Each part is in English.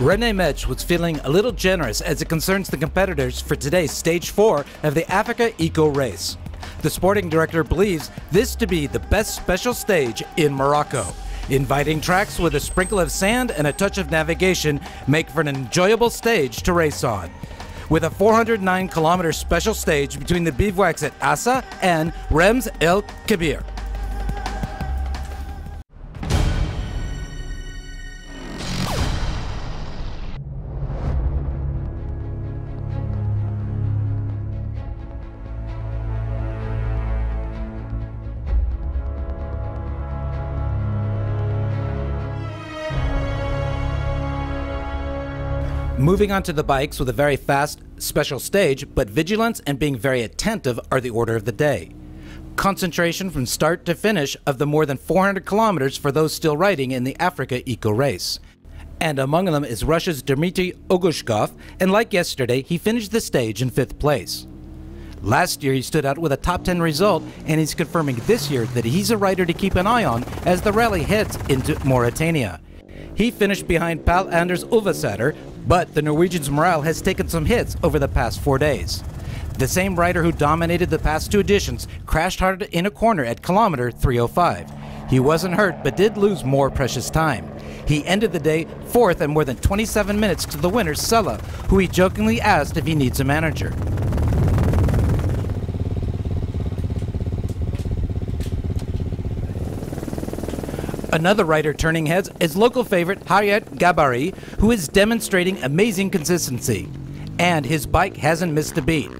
René Metz was feeling a little generous as it concerns the competitors for today's Stage 4 of the Africa Eco Race. The sporting director believes this to be the best special stage in Morocco. Inviting tracks with a sprinkle of sand and a touch of navigation make for an enjoyable stage to race on. With a 409-kilometer special stage between the bivouacs at Assa and Rems El Kebir. Moving on to the bikes with a very fast, special stage, but vigilance and being very attentive are the order of the day. Concentration from start to finish of the more than 400 kilometers for those still riding in the Africa Eco Race. And among them is Russia's Dmitry Ogushkov, and like yesterday, he finished the stage in 5th place. Last year he stood out with a top 10 result, and he's confirming this year that he's a rider to keep an eye on as the rally heads into Mauritania. He finished behind pal Anders Ulvesæter, but the Norwegian's morale has taken some hits over the past 4 days. The same rider who dominated the past 2 editions crashed hard in a corner at kilometer 305. He wasn't hurt, but did lose more precious time. He ended the day 4th and more than 27 minutes to the winner, Sella, who he jokingly asked if he needs a manager. Another rider turning heads is local favorite Hayat Gabari, who is demonstrating amazing consistency. And his bike hasn't missed a beat.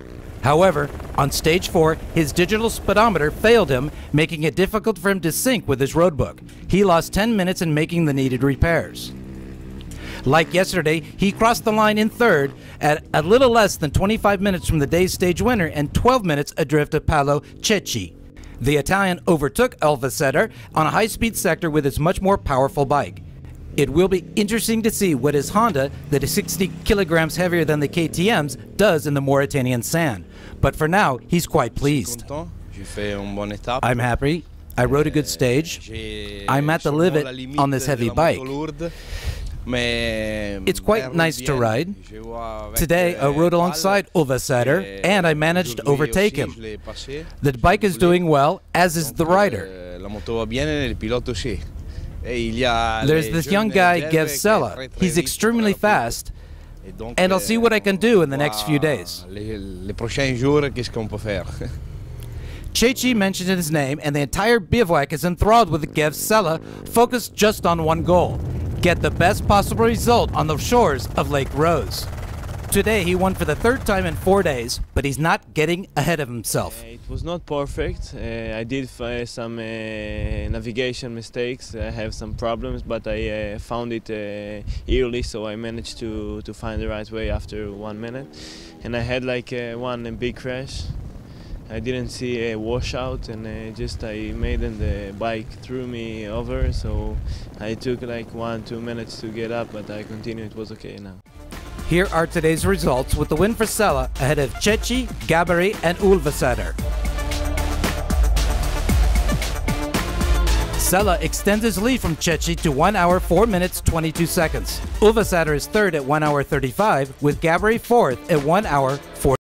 However, on Stage 4, his digital speedometer failed him, making it difficult for him to sync with his roadbook. He lost 10 minutes in making the needed repairs. Like yesterday, he crossed the line in 3rd at a little less than 25 minutes from the day's stage winner and 12 minutes adrift of Paolo Cecchi. The Italian overtook Ulvesæter on a high-speed sector with his much more powerful bike. It will be interesting to see what his Honda, that is 60 kilograms heavier than the KTM's, does in the Mauritanian sand. But for now, he's quite pleased. I'm happy. I rode a good stage. I'm at the limit on this heavy bike. It's quite nice to ride. Today I rode alongside Ulvesæter and I managed to overtake him. The bike is doing well, as is the rider. There's this young guy, Gev Sella. He's extremely fast, and I'll see what I can do in the next few days. Cecchi mentioned his name, and the entire bivouac is enthralled with Gev Sella, focused just on one goal: get the best possible result on the shores of Lake Rose. Today he won for the 3rd time in 4 days, but he's not getting ahead of himself. It was not perfect. I did some navigation mistakes. I have some problems, but I found it early, so I managed to find the right way after 1 minute. And I had like one big crash. I didn't see a washout, and I made the bike threw me over, so I took like 1-2 minutes to get up, but I continued. It was okay now. Here are today's results, with the win for Sella ahead of Cecchi, Gabari and Ulvesæter. Sella extends his lead from Cecchi to 1 hour 4 minutes 22 seconds. Ulvesæter is 3rd at 1 hour 35, with Gabari 4th at 1 hour 40.